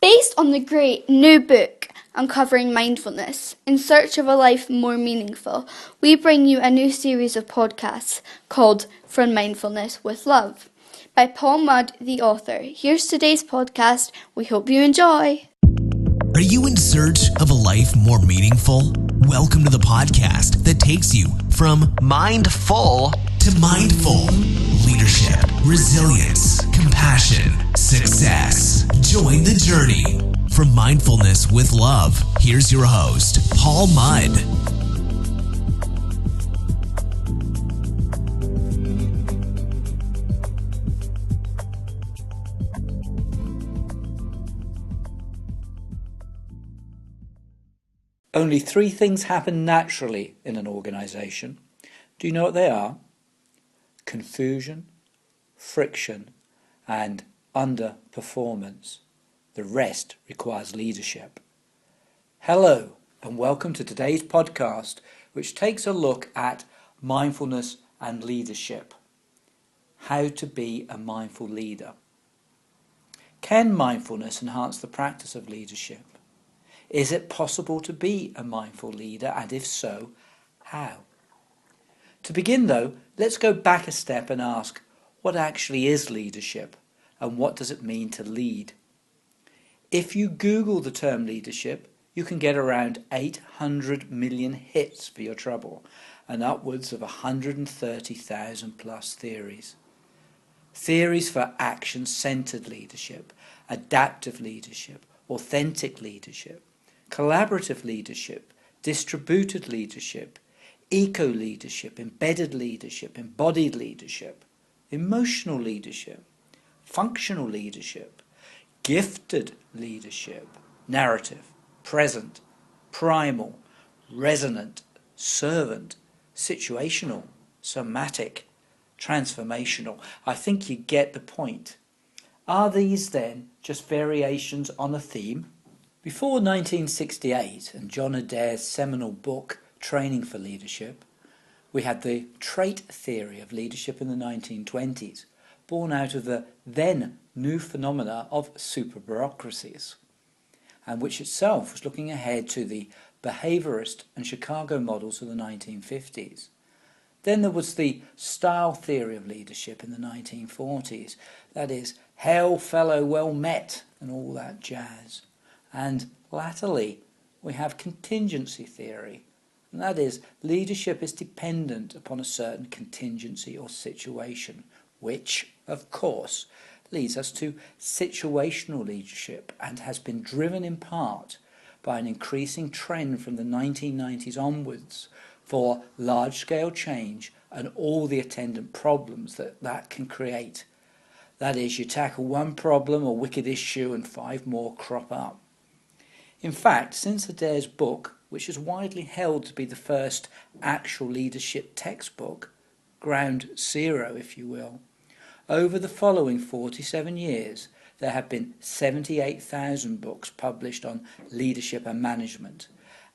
Based on the great new book uncovering mindfulness, in search of a life more meaningful, we bring you a new series of podcasts called From Mindfulness with Love by Paul Mudd, the author. Here's today's podcast. We hope you enjoy. Are you in search of a life more meaningful? Welcome to the podcast that takes you from mindful to mindful. Leadership, resilience, compassion, success. Join the journey. From Mindfulness with Love, here's your host, Paul Mudd. Only 3 things happen naturally in an organisation. Do you know what they are? Confusion, friction, and underperformance. The rest requires leadership. Hello, and welcome to today's podcast, which takes a look at mindfulness and leadership. How to be a mindful leader. Can mindfulness enhance the practice of leadership? Is it possible to be a mindful leader, and if so, how? To begin though, let's go back a step and ask, what actually is leadership, and what does it mean to lead? If you Google the term leadership, you can get around 800 million hits for your trouble, and upwards of 130,000 plus theories. Theories for action-centered leadership, adaptive leadership, authentic leadership, collaborative leadership, distributed leadership, eco-leadership, embedded leadership, embodied leadership, emotional leadership, functional leadership, gifted leadership, narrative, present, primal, resonant, servant, situational, somatic, transformational. I think you get the point. Are these then just variations on a theme? Before 1968 and John Adair's seminal book, Training for Leadership, we had the trait theory of leadership in the 1920s, born out of the then new phenomena of super bureaucracies, and which itself was looking ahead to the behaviourist and Chicago models of the 1950s. Then there was the style theory of leadership in the 1940s, that is, hail fellow well met and all that jazz. And latterly, we have contingency theory, and that is, leadership is dependent upon a certain contingency or situation, which, of course, leads us to situational leadership and has been driven in part by an increasing trend from the 1990s onwards for large-scale change and all the attendant problems that can create. That is, you tackle one problem or wicked issue and 5 more crop up. In fact, since Adair's book, which is widely held to be the first actual leadership textbook, ground zero if you will, over the following 47 years there have been 78,000 books published on leadership and management,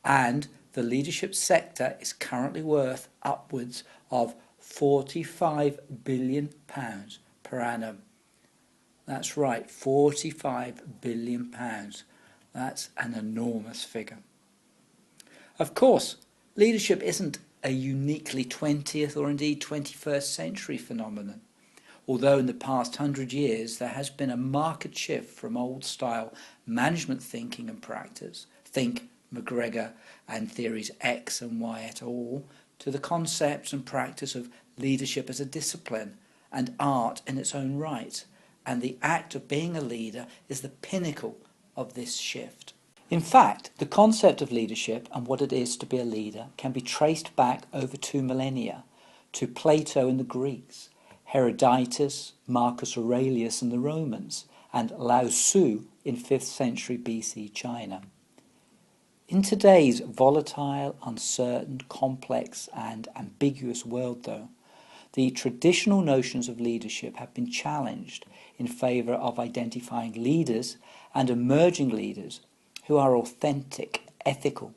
and the leadership sector is currently worth upwards of £45 billion per annum. That's right, £45 billion. That's an enormous figure. Of course, leadership isn't a uniquely 20th or indeed 21st century phenomenon, although in the past 100 years there has been a marked shift from old-style management thinking and practice, think McGregor and theories X and Y et al., to the concepts and practice of leadership as a discipline and art in its own right, and the act of being a leader is the pinnacle of this shift. In fact, the concept of leadership and what it is to be a leader can be traced back over 2 millennia to Plato and the Greeks, Herodotus, Marcus Aurelius and the Romans, and Lao Tzu in 5th century BC China. In today's volatile, uncertain, complex and ambiguous world, though, the traditional notions of leadership have been challenged in favour of identifying leaders and emerging leaders who are authentic, ethical,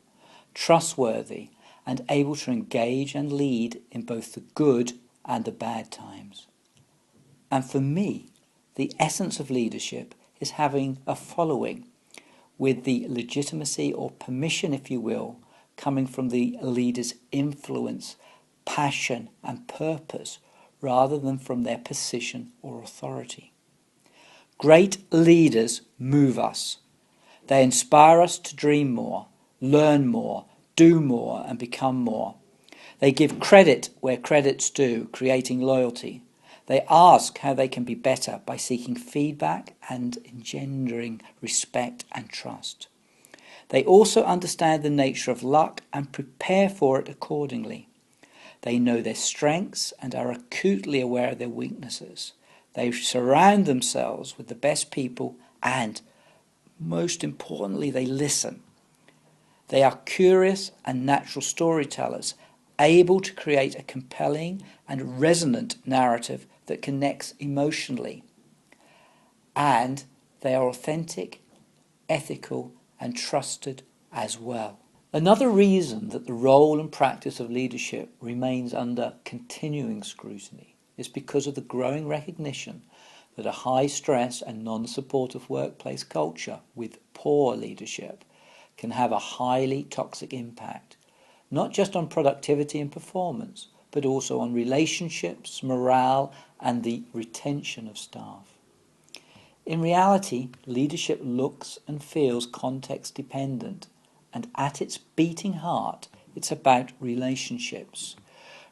trustworthy, and able to engage and lead in both the good and the bad times. And for me, the essence of leadership is having a following with the legitimacy or permission, if you will, coming from the leader's influence, passion and purpose, rather than from their position or authority. Great leaders move us. They inspire us to dream more, learn more, do more and become more. They give credit where credit's due, creating loyalty. They ask how they can be better by seeking feedback and engendering respect and trust. They also understand the nature of luck and prepare for it accordingly. They know their strengths and are acutely aware of their weaknesses. They surround themselves with the best people and, most importantly, they listen. They are curious and natural storytellers, able to create a compelling and resonant narrative that connects emotionally. And they are authentic, ethical, and trusted as well. Another reason that the role and practice of leadership remains under continuing scrutiny is because of the growing recognition that a high-stress and non-supportive workplace culture with poor leadership can have a highly toxic impact, not just on productivity and performance, but also on relationships, morale, and the retention of staff. In reality, leadership looks and feels context-dependent, and at its beating heart, it's about relationships.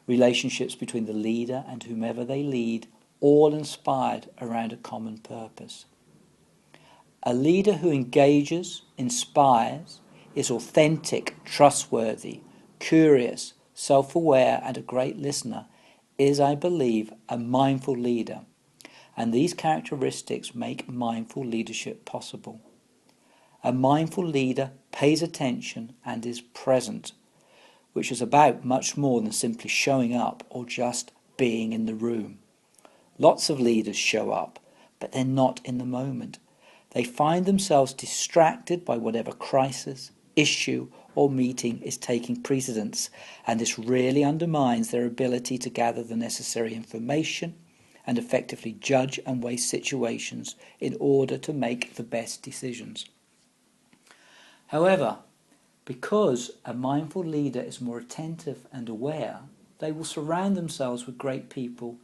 Relationships between the leader and whomever they lead, all inspired around a common purpose. A leader who engages, inspires, is authentic, trustworthy, curious, self-aware, and a great listener is, I believe, a mindful leader. And these characteristics make mindful leadership possible. A mindful leader pays attention and is present, which is about much more than simply showing up or just being in the room. Lots of leaders show up, but they're not in the moment. They find themselves distracted by whatever crisis, issue, or meeting is taking precedence, and this really undermines their ability to gather the necessary information and effectively judge and weigh situations in order to make the best decisions. However, because a mindful leader is more attentive and aware, they will surround themselves with great people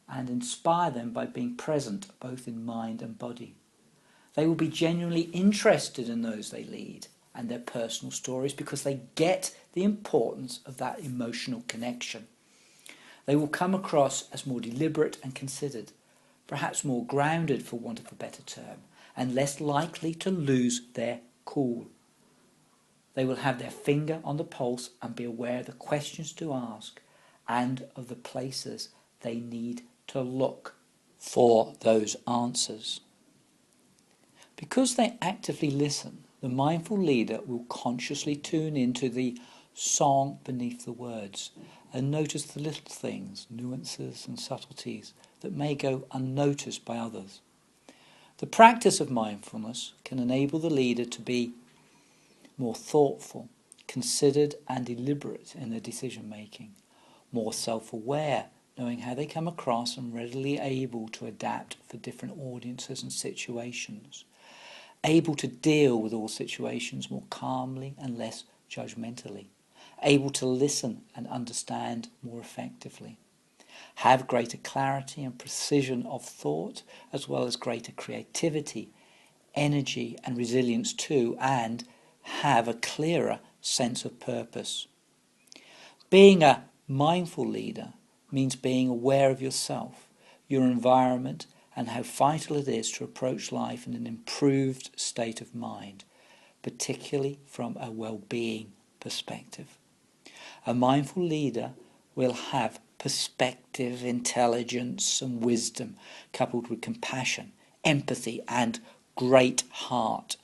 and inspire them by being present both in mind and body. They will be genuinely interested in those they lead and their personal stories because they get the importance of that emotional connection. They will come across as more deliberate and considered, perhaps more grounded for want of a better term, and less likely to lose their cool. They will have their finger on the pulse and be aware of the questions to ask and of the places they need to look for those answers. Because they actively listen, the mindful leader will consciously tune into the song beneath the words and notice the little things, nuances and subtleties that may go unnoticed by others. The practice of mindfulness can enable the leader to be more thoughtful, considered and deliberate in their decision making, more self-aware, knowing how they come across and readily able to adapt for different audiences and situations, able to deal with all situations more calmly and less judgmentally, able to listen and understand more effectively, have greater clarity and precision of thought, as well as greater creativity, energy and resilience too, and have a clearer sense of purpose. Being a mindful leader means being aware of yourself, your environment, and how vital it is to approach life in an improved state of mind, particularly from a well-being perspective. A mindful leader will have perspective, intelligence and wisdom, coupled with compassion, empathy and great heart.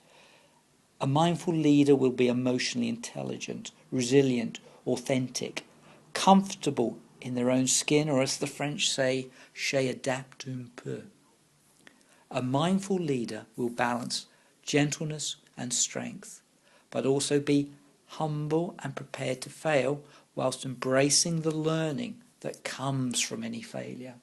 A mindful leader will be emotionally intelligent, resilient, authentic, comfortable in their own skin, or as the French say, s'adapte un peu. A mindful leader will balance gentleness and strength, but also be humble and prepared to fail whilst embracing the learning that comes from any failure.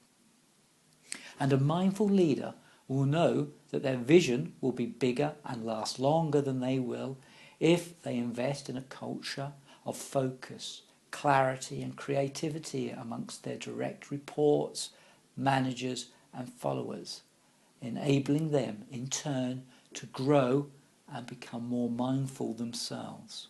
And a mindful leader will know that their vision will be bigger and last longer than they will if they invest in a culture of focus, clarity and creativity amongst their direct reports, managers and followers, enabling them in turn to grow and become more mindful themselves.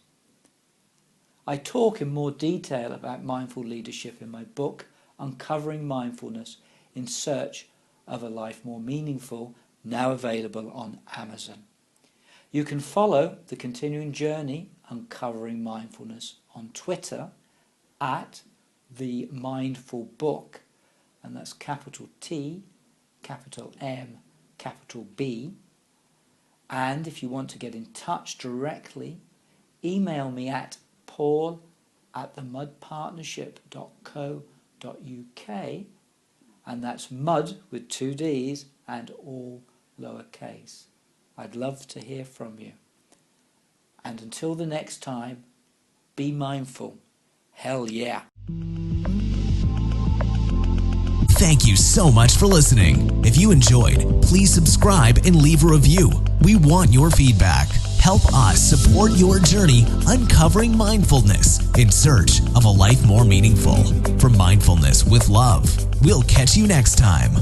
I talk in more detail about mindful leadership in my book, Uncovering Mindfulness in Search of a Life More Meaningful, now available on Amazon. You can follow the continuing journey, Uncovering Mindfulness, on Twitter at The Mindful Book, and that's capital T, capital M, capital B. And if you want to get in touch directly, email me at paul@themudpartnership.co.uk, and that's mud with 2 D's and all lowercase. I'd love to hear from you. And until the next time, be mindful. Hell yeah. Thank you so much for listening. If you enjoyed, please subscribe and leave a review. We want your feedback. Help us support your journey uncovering mindfulness in search of a life more meaningful. For Mindfulness with Love, we'll catch you next time.